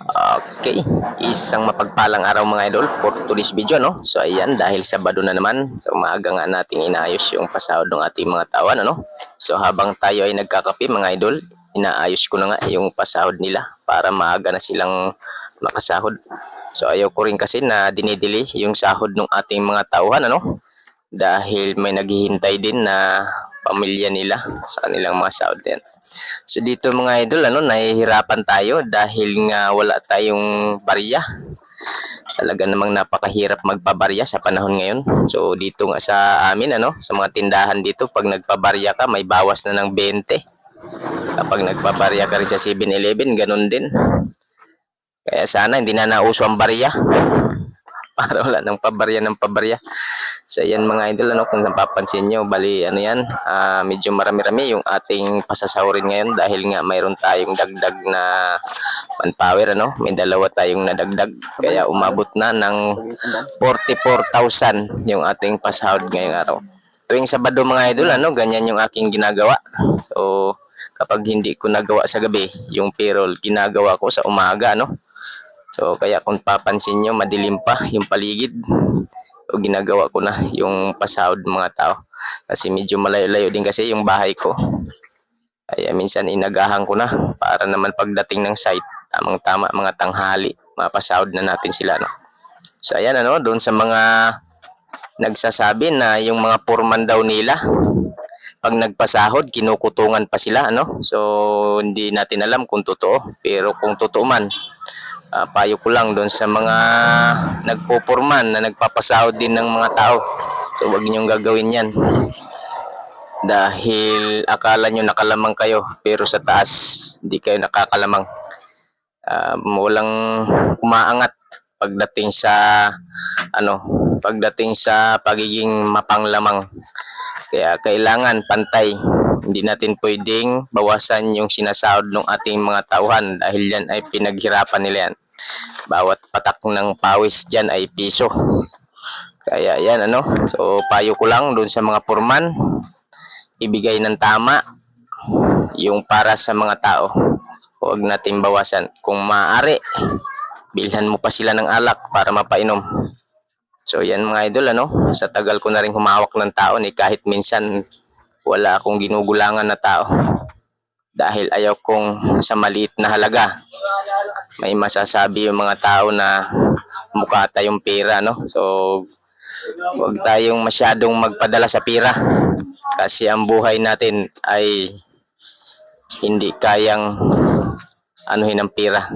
Okay, isang mapagpalang araw mga idol for today's video, no? So ayan, dahil Sabado na naman, so maaga nga nating inayos yung pasahod ng ating mga tawan, ano? So habang tayo ay nagkakape mga idol, inaayos ko na nga yung pasahod nila para maaga na silang makasahod. So ayaw ko rin kasi na dinidili yung sahod ng ating mga tauhan, ano? Dahil may naghihintay din na pamilya nila sa kanilang mga sahod din. So dito mga idol, nahihirapan tayo dahil nga wala tayong barya. Talaga namang napakahirap magpabarya sa panahon ngayon. So dito nga sa amin, sa mga tindahan dito, pag nagpabarya ka, may bawas na ng 20. Kapag nagpabarya ka rin sa 7-Eleven, ganun din. Kaya sana hindi na nauso ang barya. Para wala nang pabarya ng pabarya. So yan mga idol, kung napapansin nyo, bali yan, medyo marami-rami yung ating pasasahurin ngayon dahil nga mayroon tayong dagdag na manpower, may dalawa tayong nadagdag, kaya umabot na ng 44,000 yung ating pasahod ngayong araw. Tuwing Sabado mga idol, ganyan yung aking ginagawa. So kapag hindi ko nagawa sa gabi, yung payroll ginagawa ko sa umaga, So kaya kung papansin nyo, madilim pa yung paligid. So ginagawa ko na yung pasahod mga tao. Kasi medyo malayo-layo din kasi yung bahay ko. Kaya minsan inagahan ko na para naman pagdating ng site, tamang-tama mga tanghali, mapasahod na natin sila. So ayan, doon sa mga nagsasabi na yung mga foreman daw nila, pag nagpasahod, kinukutungan pa sila, So hindi natin alam kung totoo. Pero kung totoo man, payo ko lang doon sa mga nagpupurman na nagpapasahod din ng mga tao. So wag niyong gagawin yan. Dahil akala nyo nakalamang kayo, pero sa taas, hindi kayo nakakalamang. Walang umaangat pagdating sa pagdating sa pagiging mapanglamang. Kaya kailangan pantay. Hindi natin pwedeng bawasan yung sinasahod ng ating mga tauhan dahil yan ay pinaghirapan nila yan. Bawat patak ng pawis dyan ay piso. Kaya yan, So payo ko lang doon sa mga foreman, ibigay ng tama yung para sa mga tao. Huwag natin bawasan. Kung maaari, bilhan mo pa sila ng alak para mapainom. So yan mga idol, sa tagal ko na rin humawak ng tao, kahit minsan wala akong ginugulangan na tao. Dahil ayaw kong sa maliit na halaga may masasabi yung mga tao na mukha tayong pera, So huwag tayong masyadong magpadala sa pera kasi ang buhay natin ay hindi kayang anuhin ng pera.